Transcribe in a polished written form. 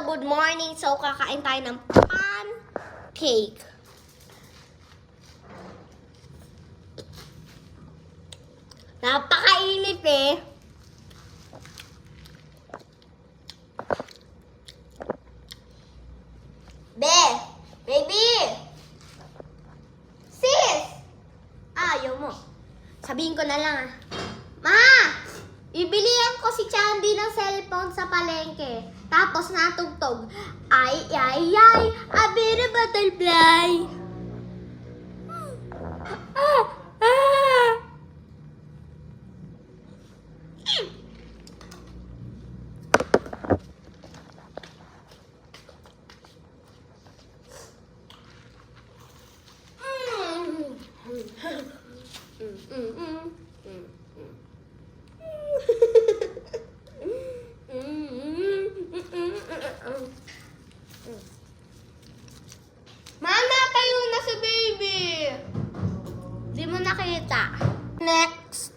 good morning. So, kakain tayo ng pancake. Napakainit eh. Baby! Sis! Ayaw mo. Sabihin ko na lang ah. Ma! Ibilihan ko si Chandy ng cellphone sa palengke. Tapos natugtog. Ay, a bit of butterfly. Mama, tayo na si baby. Di mo nakita. Next.